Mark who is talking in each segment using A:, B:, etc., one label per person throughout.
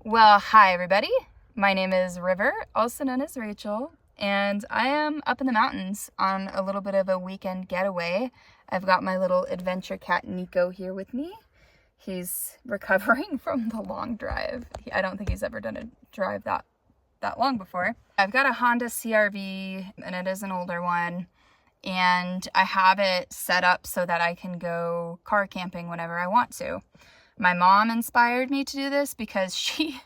A: Well, hi everybody. My name is River, also known as Rachel, and I am up in the mountains on a little bit of a weekend getaway. I've got my little adventure cat Niko here with me. He's recovering from the long drive. I don't think he's ever done a drive that long before. I've got a Honda CR-V, and it is an older one, and I have it set up so that I can go car camping whenever I want to. My mom inspired me to do this because she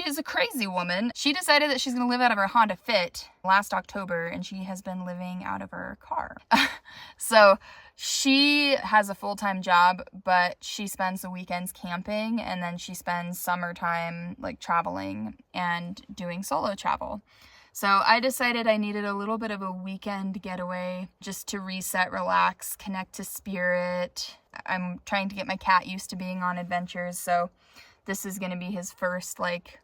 A: is a crazy woman. She decided that she's going to live out of her Honda Fit last October, and she has been living out of her car. So she has a full-time job, but she spends the weekends camping, and then she spends summertime like traveling and doing solo travel. So I decided I needed a little bit of a weekend getaway just to reset, relax, connect to spirit. I'm trying to get my cat used to being on adventures, so this is going to be his first like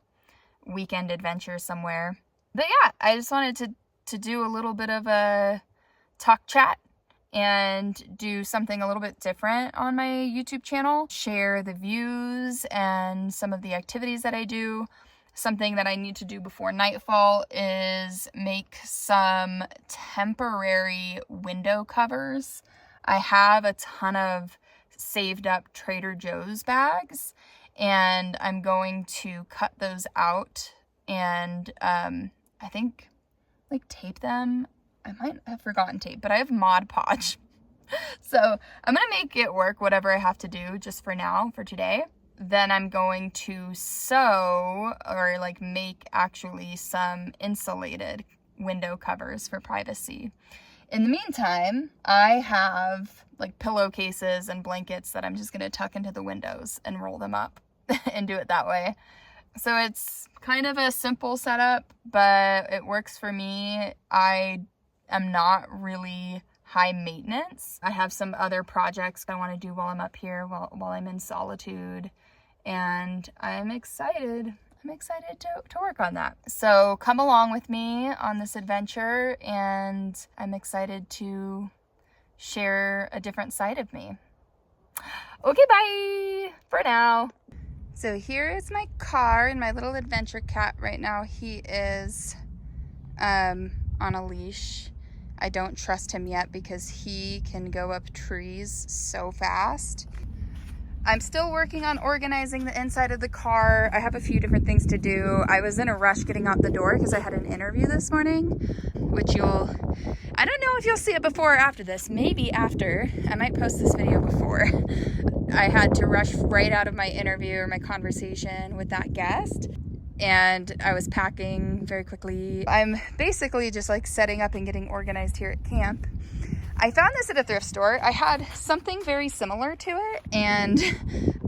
A: weekend adventure somewhere. But yeah, I just wanted to do a little bit of a talk chat and do something a little bit different on my YouTube channel. Share the views and some of the activities that I do. Something that I need to do before nightfall is make some temporary window covers. I have a ton of saved up Trader Joe's bags, and I'm going to cut those out and I think like tape them. I might have forgotten tape, but I have Mod Podge. So I'm gonna make it work, whatever I have to do just for now, for today. Then I'm going to sew or like make actually some insulated window covers for privacy. In the meantime, I have like pillowcases and blankets that I'm just going to tuck into the windows and roll them up and do it that way. So it's kind of a simple setup, but it works for me. I am not really high maintenance. I have some other projects I want to do while I'm up here, while I'm in solitude, and I'm excited. I'm excited to work on that. So come along with me on this adventure, and I'm excited to share a different side of me. Okay, bye for now. So here is my car and my little adventure cat right now. He is on a leash. I don't trust him yet because he can go up trees so fast. I'm still working on organizing the inside of the car. I have a few different things to do. I was in a rush getting out the door because I had an interview this morning, which I don't know if you'll see it before or after this. Maybe after. I might post this video before. I had to rush right out of my interview or my conversation with that guest, and I was packing very quickly. I'm basically just like setting up and getting organized here at camp. I found this at a thrift store. I had something very similar to it, and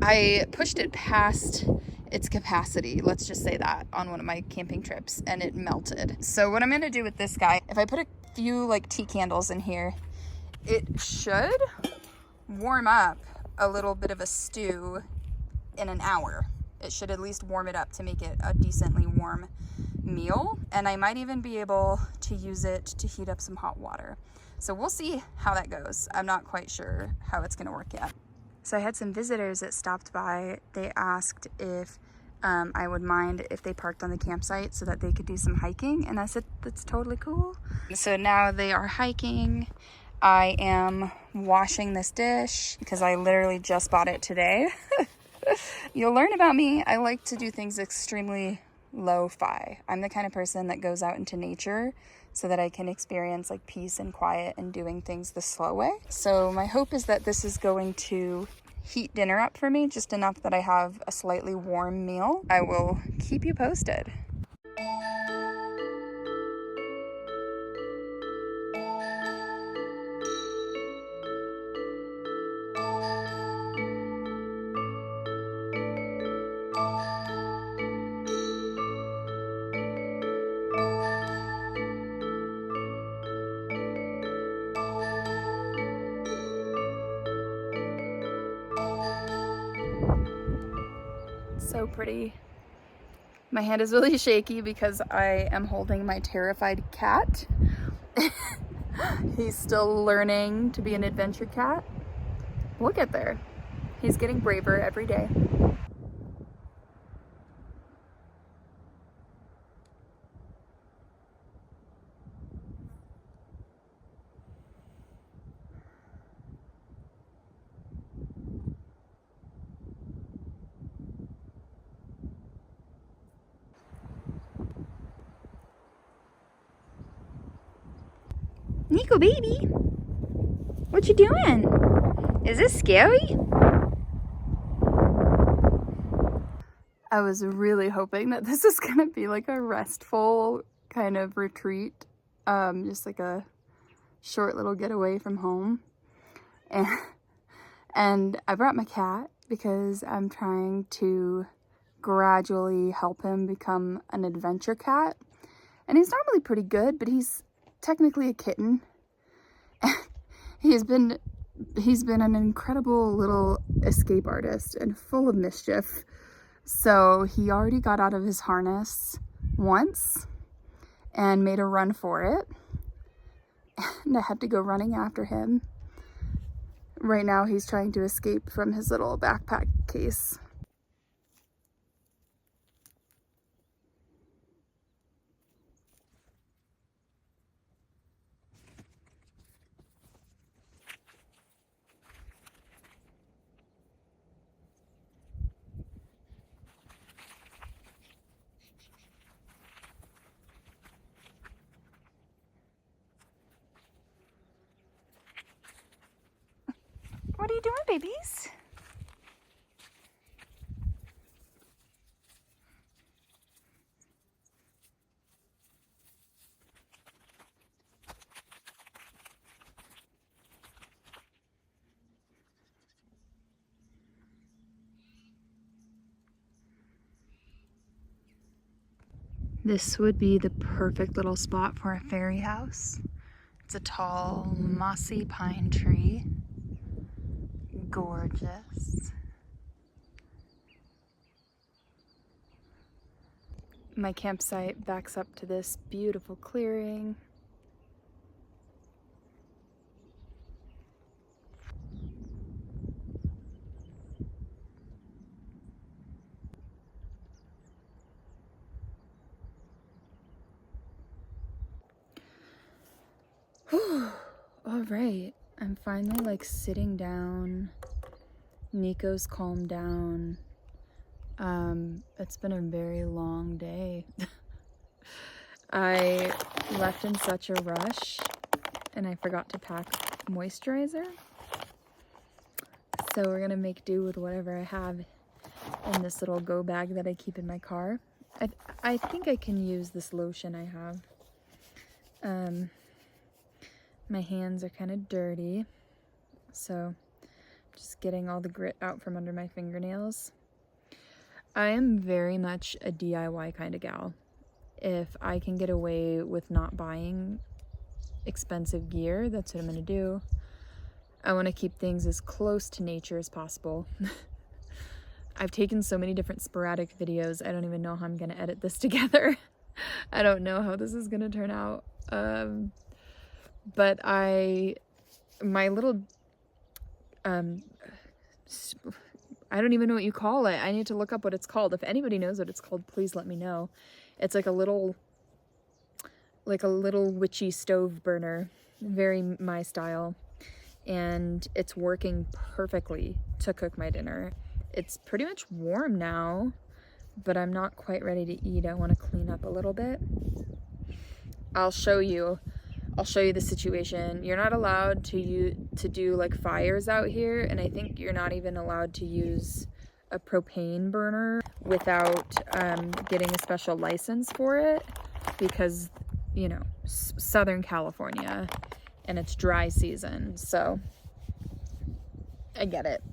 A: I pushed it past its capacity, let's just say that, on one of my camping trips, and it melted. So what I'm gonna do with this guy, if I put a few like tea candles in here, it should warm up a little bit of a stew in an hour. It should at least warm it up to make it a decently warm meal, and I might even be able to use it to heat up some hot water. So we'll see how that goes. I'm not quite sure how it's gonna work yet. So I had some visitors that stopped by. They asked if I would mind if they parked on the campsite so that they could do some hiking, and I said that's totally cool. So now they are hiking. I am washing this dish because I literally just bought it today. You'll learn about me. I like to do things extremely lo-fi. I'm the kind of person that goes out into nature so that I can experience like peace and quiet and doing things the slow way. So my hope is that this is going to heat dinner up for me just enough that I have a slightly warm meal. I will keep you posted. So pretty. My hand is really shaky because I am holding my terrified cat. He's still learning to be an adventure cat. We'll get there. He's getting braver every day. Niko, baby. What you doing? Is this scary? I was really hoping that this is gonna be like a restful kind of retreat. Just like a short little getaway from home. And I brought my cat because I'm trying to gradually help him become an adventure cat. And he's normally pretty good, but he's technically a kitten. He's been an incredible little escape artist and full of mischief. So he already got out of his harness once and made a run for it. And I had to go running after him. Right now he's trying to escape from his little backpack case. What are you doing, babies? This would be the perfect little spot for a fairy house. It's a tall, mossy pine tree. Gorgeous. My campsite backs up to this beautiful clearing. All right, I'm finally like sitting down. Niko's calmed down. It's been a very long day. I left in such a rush and I forgot to pack moisturizer. So we're gonna make do with whatever I have in this little go bag that I keep in my car. I think I can use this lotion I have. My hands are kind of dirty, so just getting all the grit out from under my fingernails. I am very much a DIY kind of gal. If I can get away with not buying expensive gear, that's what I'm gonna do. I want to keep things as close to nature as possible. I've taken so many different sporadic videos, I don't even know how I'm gonna edit this together. I don't know how this is gonna turn out. But my little, I don't even know what you call it. I need to look up what it's called. If anybody knows what it's called, please let me know. It's like a little witchy stove burner, very my style. And it's working perfectly to cook my dinner. It's pretty much warm now, but I'm not quite ready to eat. I want to clean up a little bit. I'll show you the situation. You're not allowed to do like fires out here, and I think you're not even allowed to use a propane burner without getting a special license for it, because, you know, Southern California and it's dry season, so I get it.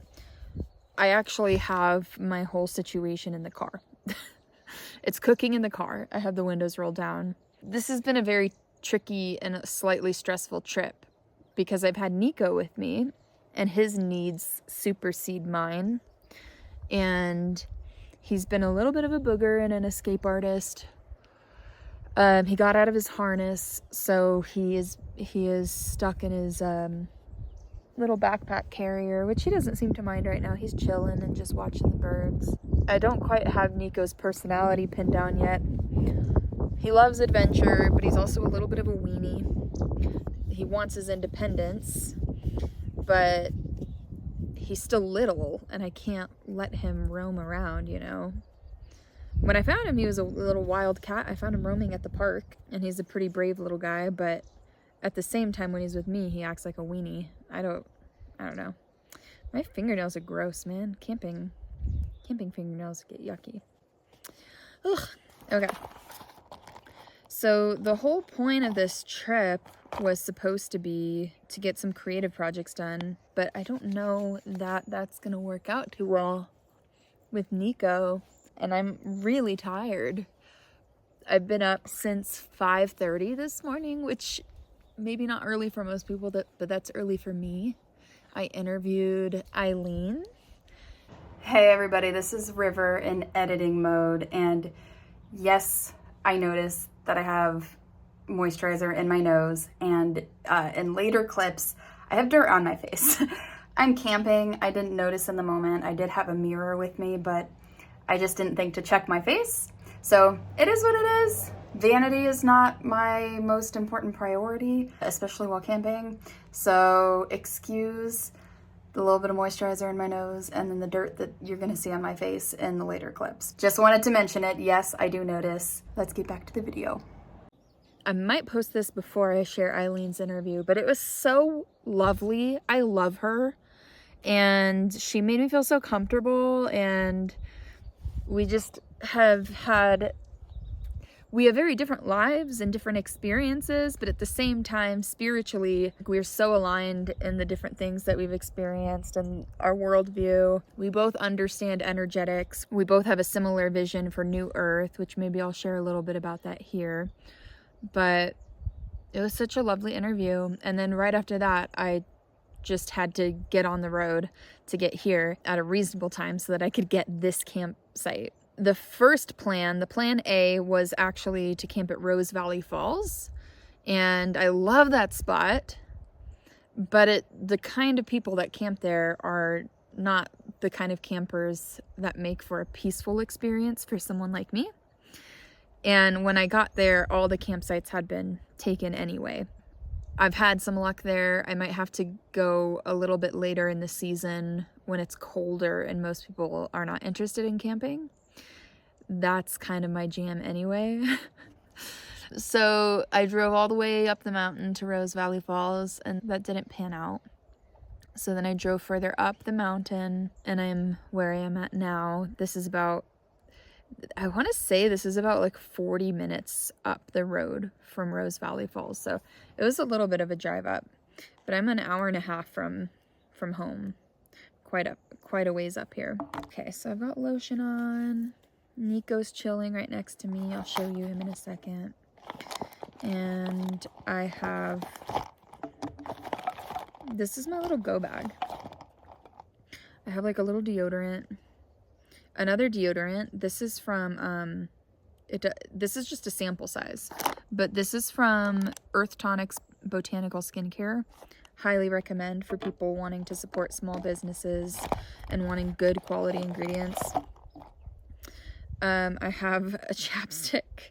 A: I actually have my whole situation in the car. It's cooking in the car. I have the windows rolled down. This has been a very tricky and a slightly stressful trip because I've had Niko with me and his needs supersede mine, and he's been a little bit of a booger and an escape artist. He got out of his harness, so he is stuck in his little backpack carrier, which he doesn't seem to mind right now. He's chilling and just watching the birds. I don't quite have Niko's personality pinned down yet. He loves adventure, but he's also a little bit of a weenie. He wants his independence, but he's still little, and I can't let him roam around, you know. When I found him, he was a little wild cat. I found him roaming at the park, and he's a pretty brave little guy, but at the same time, when he's with me, he acts like a weenie. I don't know. My fingernails are gross, man. Camping fingernails get yucky. Ugh. Okay. So the whole point of this trip was supposed to be to get some creative projects done, but I don't know that that's gonna work out too well with Niko, and I'm really tired. I've been up since 5:30 this morning, which maybe not early for most people, but that's early for me. I interviewed Eileen. Hey everybody, this is River in editing mode, and yes, I noticed that I have moisturizer in my nose, and in later clips, I have dirt on my face. I'm camping. I didn't notice in the moment. I did have a mirror with me, but I just didn't think to check my face. So it is what it is. Vanity is not my most important priority, especially while camping. So excuse the little bit of moisturizer in my nose and then the dirt that you're gonna see on my face in the later clips. Just wanted to mention it. Yes, I do notice. Let's get back to the video. I might post this before I share Eileen's interview, but it was so lovely. I love her, and she made me feel so comfortable, and we just have very different lives and different experiences, but at the same time, spiritually, we're so aligned in the different things that we've experienced and our worldview. We both understand energetics. We both have a similar vision for New Earth, which maybe I'll share a little bit about that here. But it was such a lovely interview. And then right after that, I just had to get on the road to get here at a reasonable time so that I could get this campsite. The first plan, the plan A, was actually to camp at Rose Valley Falls. And I love that spot, but the kind of people that camp there are not the kind of campers that make for a peaceful experience for someone like me. And when I got there, all the campsites had been taken anyway. I've had some luck there. I might have to go a little bit later in the season when it's colder and most people are not interested in camping. That's kind of my jam anyway. So I drove all the way up the mountain to Rose Valley Falls, and that didn't pan out. So then I drove further up the mountain, and I'm where I am at now. This is about, I want to say this is about like 40 minutes up the road from Rose Valley Falls. So it was a little bit of a drive up, but I'm an hour and a half from home. Quite a ways up here. Okay, so I've got lotion on. Niko's chilling right next to me. I'll show you him in a second. And I have, this is my little go bag. I have like a little deodorant, another deodorant. This is from, this is just a sample size, but this is from Earth Tonics Botanical Skincare. Highly recommend for people wanting to support small businesses and wanting good quality ingredients. I have a chapstick,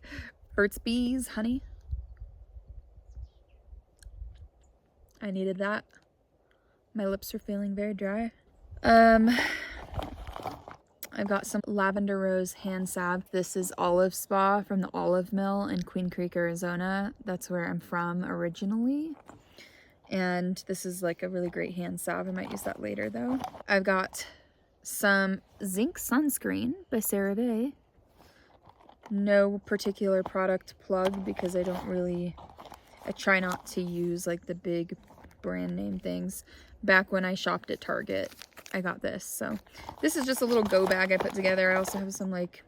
A: Burt's Bees Honey. I needed that. My lips are feeling very dry. I've got some Lavender Rose hand salve. This is Olive Spa from the Olive Mill in Queen Creek, Arizona. That's where I'm from originally. And this is like a really great hand salve. I might use that later though. I've got some zinc sunscreen by CeraVe. No particular product plug because I try not to use like the big brand name things. Back when I shopped at Target, I got this. So this is just a little go bag I put together. I also have some like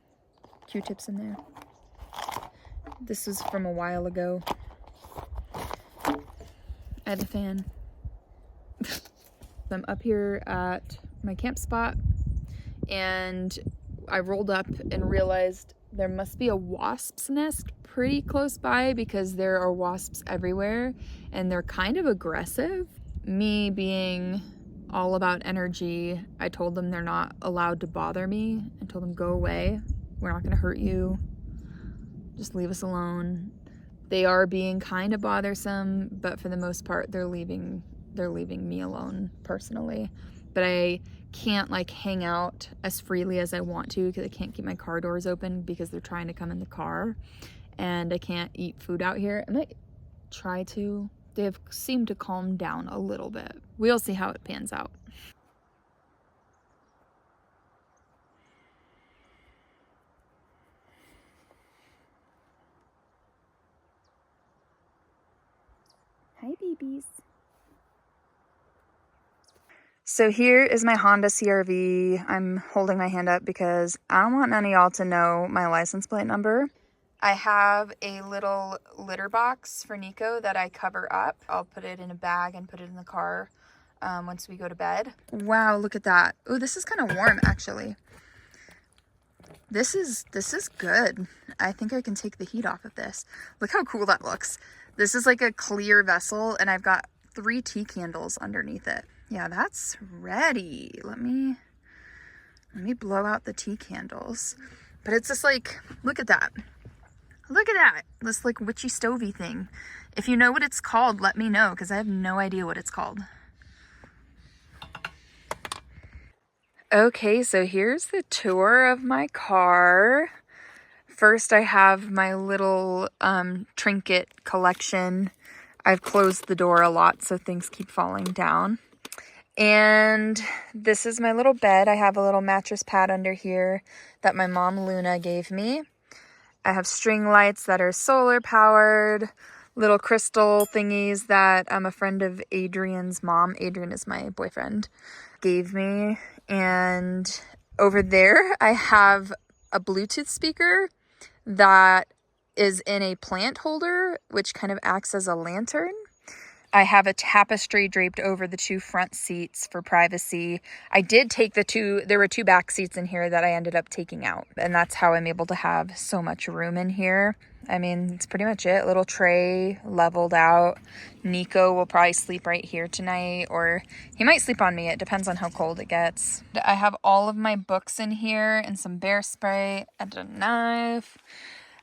A: Q-tips in there. This was from a while ago. I have a fan. I'm up here at my camp spot and I rolled up and realized there must be a wasp's nest pretty close by because there are wasps everywhere and they're kind of aggressive. Me being all about energy, I told them they're not allowed to bother me. I told them, go away. We're not gonna hurt you. Just leave us alone. They are being kind of bothersome, but for the most part, they're leaving me alone personally. But I can't like hang out as freely as I want to because I can't keep my car doors open because they're trying to come in the car, and I can't eat food out here. I might try to They have seemed to calm down a little bit. We'll see how it pans out. Hi, babies. So here is my Honda CR-V. I'm holding my hand up because I don't want none of y'all to know my license plate number. I have a little litter box for Niko that I cover up. I'll put it in a bag and put it in the car once we go to bed. Wow, look at that. Oh, this is kind of warm actually. This is good. I think I can take the heat off of this. Look how cool that looks. This is like a clear vessel and I've got 3 tea candles underneath it. Yeah, that's ready. Let me blow out the tea candles. But it's just like, look at that. Look at that. This like witchy stovey thing. If you know what it's called, let me know because I have no idea what it's called. Okay, so here's the tour of my car. First, I have my little trinket collection. I've closed the door a lot, so things keep falling down. And this is my little bed. I have a little mattress pad under here that my mom Luna gave me. I have string lights that are solar powered, little crystal thingies that a friend of Adrian's mom, Adrian is my boyfriend, gave me. And over there, I have a Bluetooth speaker that is in a plant holder, which kind of acts as a lantern. I have a tapestry draped over the 2 front seats for privacy. I did take there were 2 back seats in here that I ended up taking out. And that's how I'm able to have so much room in here. I mean, it's pretty much it. Little tray leveled out. Niko will probably sleep right here tonight, or he might sleep on me. It depends on how cold it gets. I have all of my books in here and some bear spray and a knife.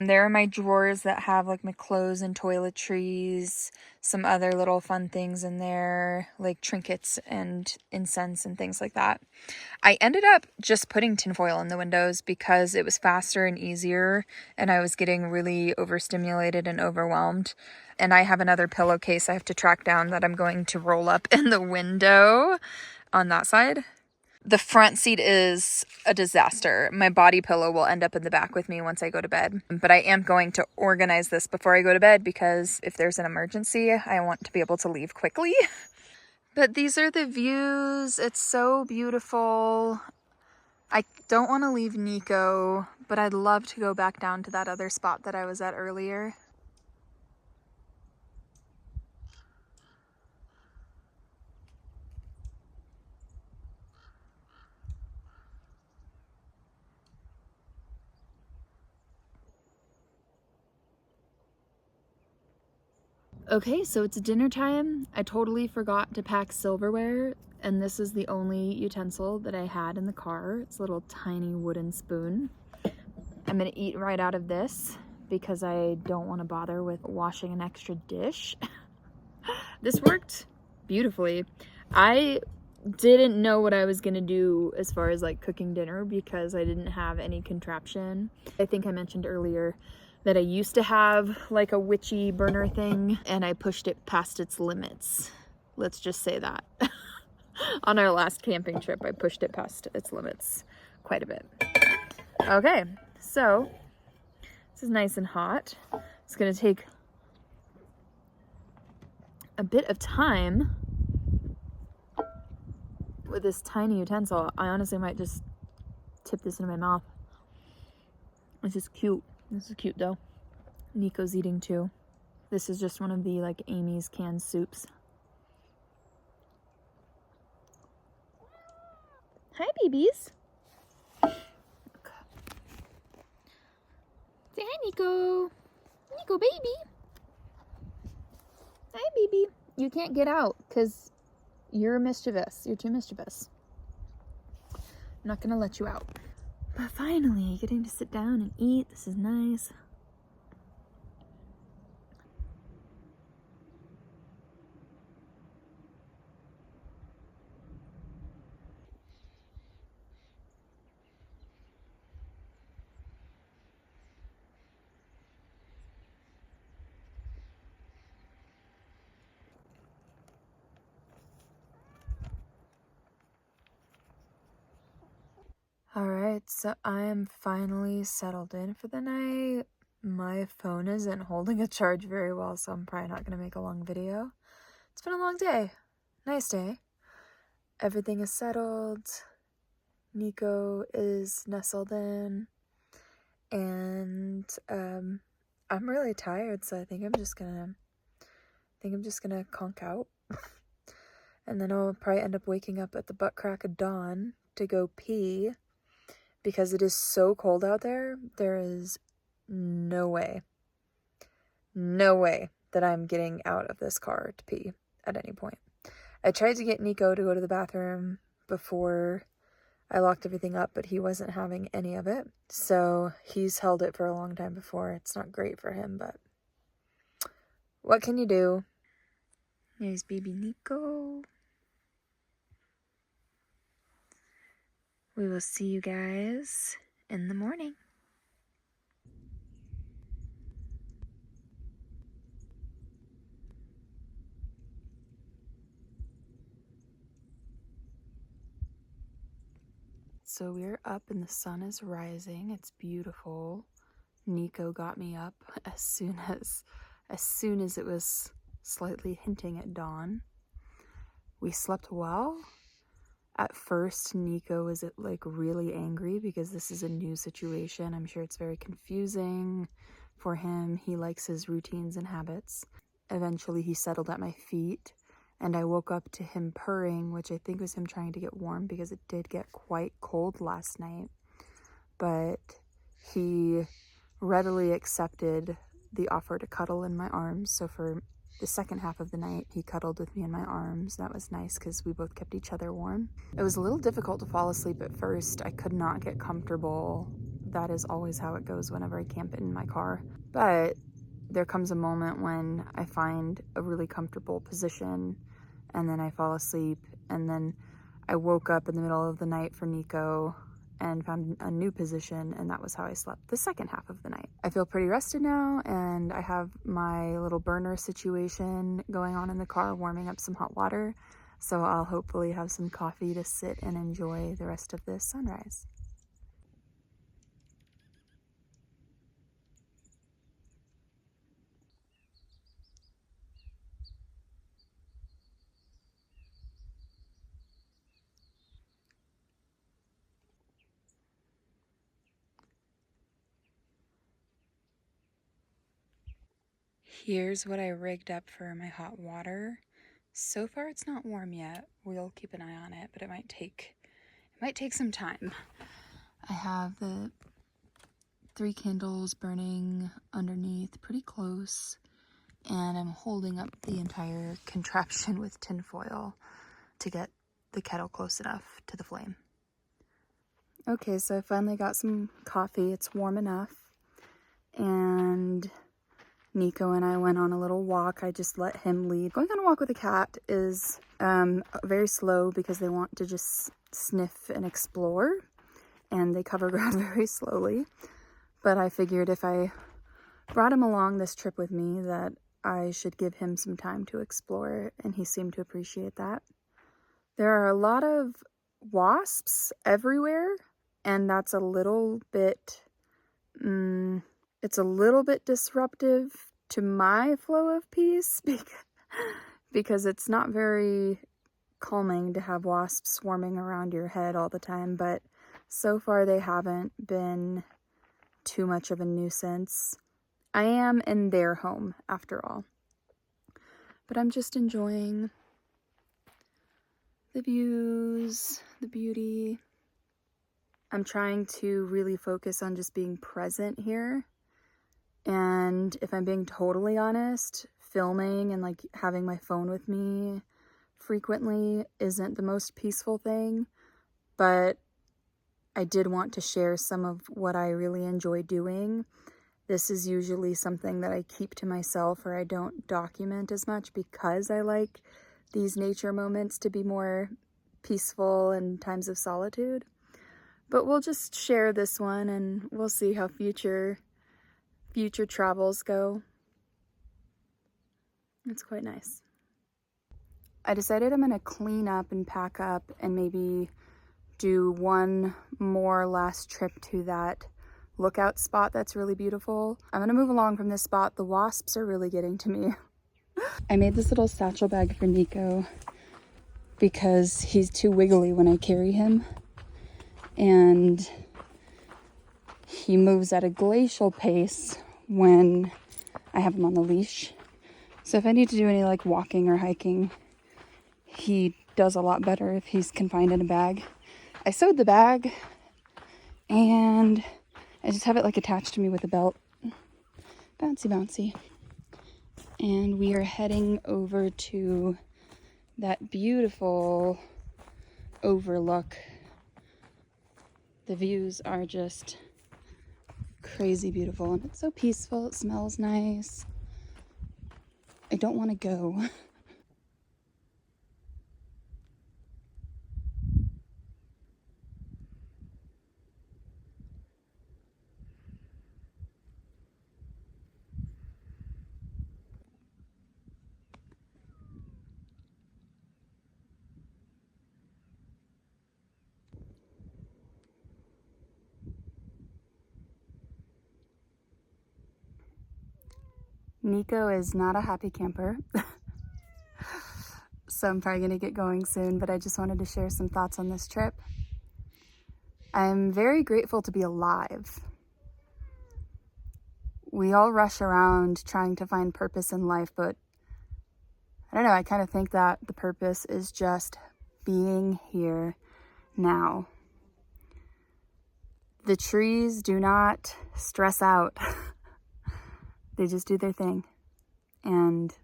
A: There are my drawers that have like my clothes and toiletries, some other little fun things in there, like trinkets and incense and things like that. I ended up just putting tinfoil in the windows because it was faster and easier, and I was getting really overstimulated and overwhelmed. And I have another pillowcase I have to track down that I'm going to roll up in the window on that side. The front seat is a disaster. My body pillow will end up in the back with me once I go to bed. But I am going to organize this before I go to bed because if there's an emergency, I want to be able to leave quickly. But these are the views. It's so beautiful. I don't want to leave Niko, but I'd love to go back down to that other spot that I was at earlier. Okay, so it's dinner time. I totally forgot to pack silverware, and this is the only utensil that I had in the car. It's a little tiny wooden spoon. I'm gonna eat right out of this because I don't want to bother with washing an extra dish. This worked beautifully. I didn't know what I was gonna do as far as like cooking dinner because I didn't have any contraption. I think I mentioned earlier that I used to have like a witchy burner thing and I pushed it past its limits. Let's just say that. On our last camping trip, I pushed it past its limits quite a bit. Okay, so this is nice and hot. It's gonna take a bit of time with this tiny utensil. I honestly might just tip this into my mouth. This is cute. This is cute though. Niko's eating too. This is just one of the like Amy's canned soups. Hi babies. Okay. Say hi Niko. Niko baby. Hi baby. You can't get out because you're mischievous. You're too mischievous. I'm not gonna let you out. But finally, getting to sit down and eat. This is nice. Alright, so I am finally settled in for the night. My phone isn't holding a charge very well, so I'm probably not going to make a long video. It's been a long day. Nice day. Everything is settled. Niko is nestled in. And I'm really tired, so I think I'm just gonna conk out. And then I'll probably end up waking up at the butt crack of dawn to go pee. Because it is so cold out there, there is no way that I'm getting out of this car to pee at any point. I tried to get Niko to go to the bathroom before I locked everything up, but he wasn't having any of it. So he's held it for a long time before. It's not great for him, but what can you do? There's baby Niko. We will see you guys in the morning. So we're up and the sun is rising. It's beautiful. Niko got me up as soon as it was slightly hinting at dawn. We slept well. At first, Niko was like really angry because this is a new situation. I'm sure it's very confusing for him. He likes his routines and habits. Eventually, he settled at my feet, and I woke up to him purring, which I think was him trying to get warm because it did get quite cold last night. But he readily accepted the offer to cuddle in my arms. So for the second half of the night, he cuddled with me in my arms. That was nice because we both kept each other warm. It was a little difficult to fall asleep at first. I could not get comfortable. That is always how it goes whenever I camp in my car. But there comes a moment when I find a really comfortable position and then I fall asleep. And then I woke up in the middle of the night for Niko and found a new position, and that was how I slept the second half of the night. I feel pretty rested now, and I have my little burner situation going on in the car, warming up some hot water, so I'll hopefully have some coffee to sit and enjoy the rest of this sunrise. Here's what I rigged up for my hot water. So far it's not warm yet. We'll keep an eye on it, but it might take some time. I have the 3 candles burning underneath pretty close, and I'm holding up the entire contraption with tin foil to get the kettle close enough to the flame. Okay, so I finally got some coffee. It's warm enough, and Niko and I went on a little walk. I just let him lead. Going on a walk with a cat is very slow because they want to just sniff and explore, and they cover ground very slowly. But I figured if I brought him along this trip with me that I should give him some time to explore, and he seemed to appreciate that. There are a lot of wasps everywhere, and that's a little bit it's a little bit disruptive to my flow of peace because it's not very calming to have wasps swarming around your head all the time, but so far they haven't been too much of a nuisance. I am in their home after all, but I'm just enjoying the views, the beauty. I'm trying to really focus on just being present here. And if I'm being totally honest, filming and like having my phone with me frequently isn't the most peaceful thing, but I did want to share some of what I really enjoy doing. This is usually something that I keep to myself or I don't document as much because I like these nature moments to be more peaceful in times of solitude. But we'll just share this one and we'll see how future travels go. It's quite nice. I decided I'm gonna clean up and pack up and maybe do one more last trip to that lookout spot that's really beautiful. I'm gonna move along from this spot. The wasps are really getting to me. I made this little satchel bag for Niko because he's too wiggly when I carry him, and he moves at a glacial pace when I have him on the leash. So if I need to do any like walking or hiking, he does a lot better if he's confined in a bag. I sewed the bag and I just have it like attached to me with a belt. Bouncy, bouncy. And we are heading over to that beautiful overlook. The views are just crazy beautiful, and it's so peaceful. It smells nice. I don't want to go. Niko is not a happy camper, so I'm probably going to get going soon, but I just wanted to share some thoughts on this trip. I'm very grateful to be alive. We all rush around trying to find purpose in life, but I don't know, I kind of think that the purpose is just being here now. The trees do not stress out. They just do their thing. And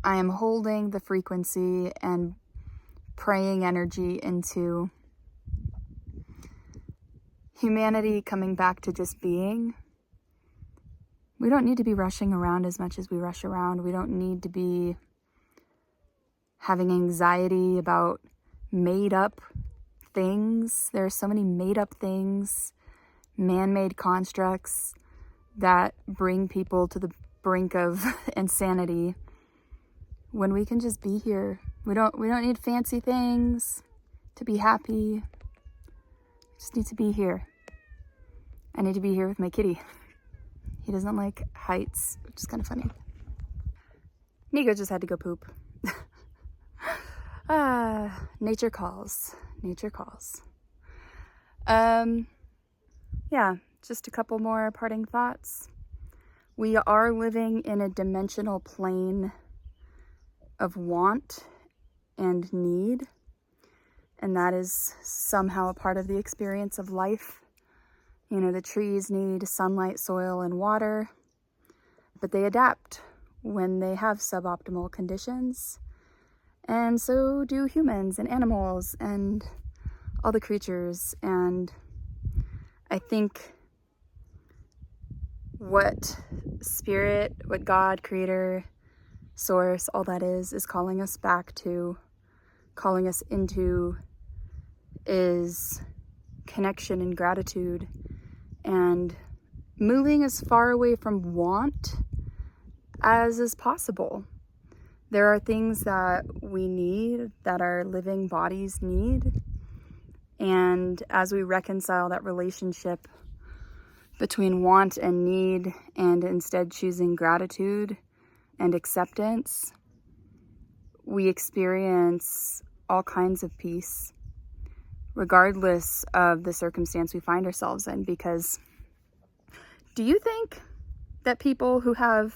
A: I am holding the frequency and praying energy into humanity coming back to just being. We don't need to be rushing around as much as we rush around. We don't need to be having anxiety about made up things. There are so many made up things, man-made constructs that bring people to the brink of insanity when we can just be here. We don't need fancy things to be happy. We just need to be here. I need to be here with my kitty. He doesn't like heights, which is kind of funny. Niko just had to go poop. Nature calls. Nature calls. Yeah, just a couple more parting thoughts. We are living in a dimensional plane of want and need, and that is somehow a part of the experience of life. You know, the trees need sunlight, soil, and water, but they adapt when they have suboptimal conditions. And so do humans and animals and all the creatures. And I think what spirit, what God, creator, source, all that is calling us back to, calling us into, is connection and gratitude, and moving as far away from want as is possible. There are things that we need, that our living bodies need, and as we reconcile that relationship between want and need, and instead choosing gratitude and acceptance, we experience all kinds of peace, regardless of the circumstance we find ourselves in. Because do you think that people who have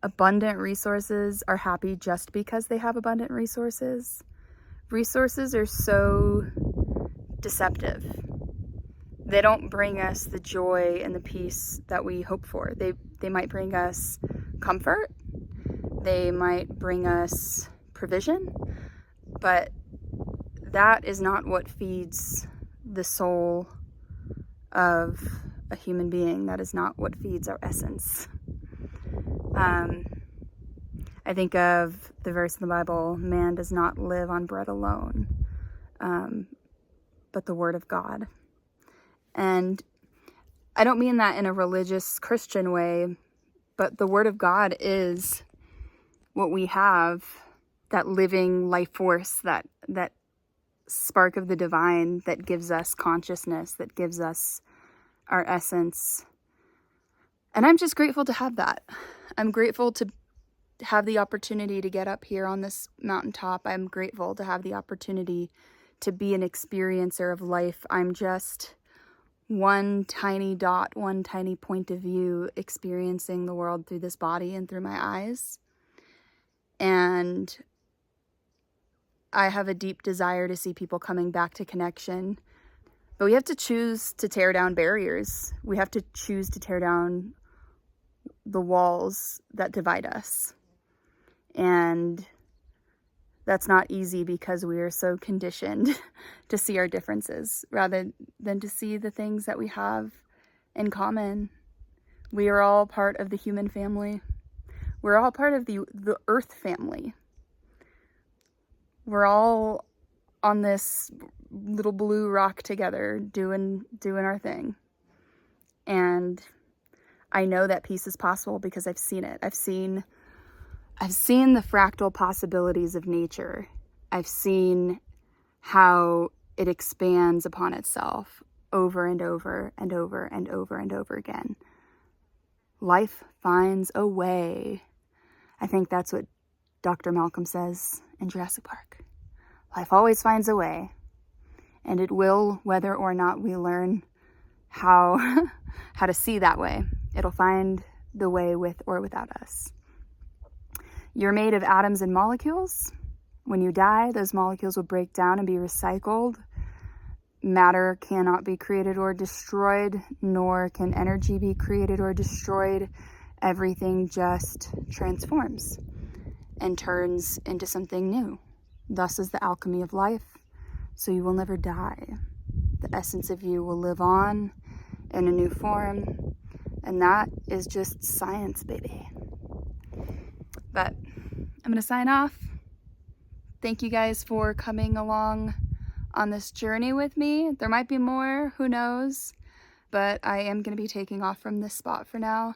A: abundant resources are happy just because they have abundant resources? Resources are so deceptive. They don't bring us the joy and the peace that we hope for. They might bring us comfort. They might bring us provision, but that is not what feeds the soul of a human being. That is not what feeds our essence. I think of the verse in the Bible, man does not live on bread alone, but the word of God. And I don't mean that in a religious Christian way, but the word of God is what we have, that living life force that spark of the divine that gives us consciousness, that gives us our essence. And I'm just grateful to have that. I'm grateful to have the opportunity to get up here on this mountaintop. I'm grateful to have the opportunity to be an experiencer of life. I'm just one tiny dot, one tiny point of view, experiencing the world through this body and through my eyes. And I have a deep desire to see people coming back to connection. But we have to choose to tear down barriers. We have to choose to tear down the walls that divide us. And that's not easy because we are so conditioned to see our differences rather than to see the things that we have in common. We are all part of the human family. We're all part of the earth family. We're all on this little blue rock together doing our thing. And I know that peace is possible because I've seen it. I've seen the fractal possibilities of nature. I've seen how it expands upon itself over and over and over and over and over again. Life finds a way. I think that's what Dr. Malcolm says in Jurassic Park. Life always finds a way, and it will, whether or not we learn how to see that way. It'll find the way with or without us. You're made of atoms and molecules. When you die, those molecules will break down and be recycled. Matter cannot be created or destroyed, nor can energy be created or destroyed. Everything just transforms and turns into something new. Thus is the alchemy of life. So you will never die. The essence of you will live on in a new form. And that is just science, baby. But I'm going to sign off. Thank you guys for coming along on this journey with me. There might be more, who knows? But I am going to be taking off from this spot for now.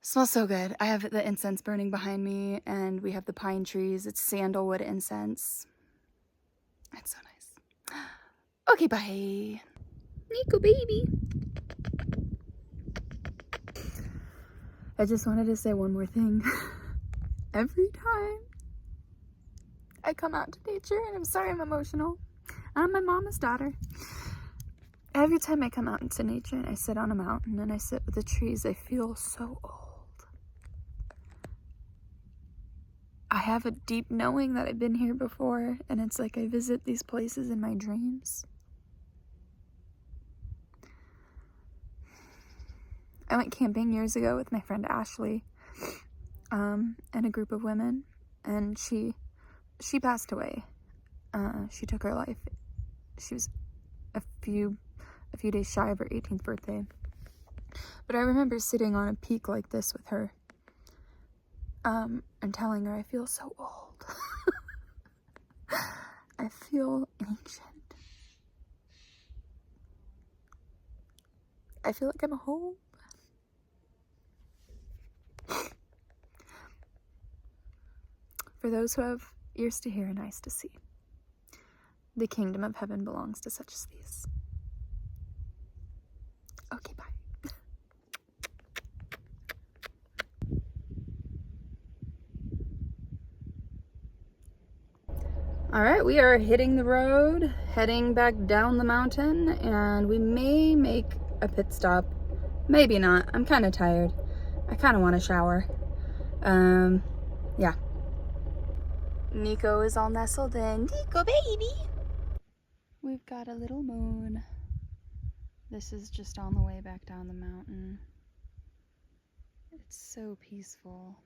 A: Smells so good. I have the incense burning behind me, and we have the pine trees. It's sandalwood incense. It's so nice. Okay, bye. Niko, baby. I just wanted to say one more thing. Every time I come out to nature, and I'm sorry I'm emotional. I'm my mama's daughter. Every time I come out into nature and I sit on a mountain and I sit with the trees, I feel so old. I have a deep knowing that I've been here before, and it's like I visit these places in my dreams. I went camping years ago with my friend Ashley, and a group of women, and she passed away. She took her life. She was a few days shy of her 18th birthday. But I remember sitting on a peak like this with her, and telling her I feel so old. I feel ancient. I feel like I'm home. For those who have ears to hear and eyes to see, the kingdom of heaven belongs to such as these. Okay, bye. All right, we are hitting the road, heading back down the mountain, and we may make a pit stop. Maybe not. I'm kind of tired. I kind of want to shower. Yeah. Niko is all nestled in. Niko, baby! We've got a little moon. This is just on the way back down the mountain. It's so peaceful.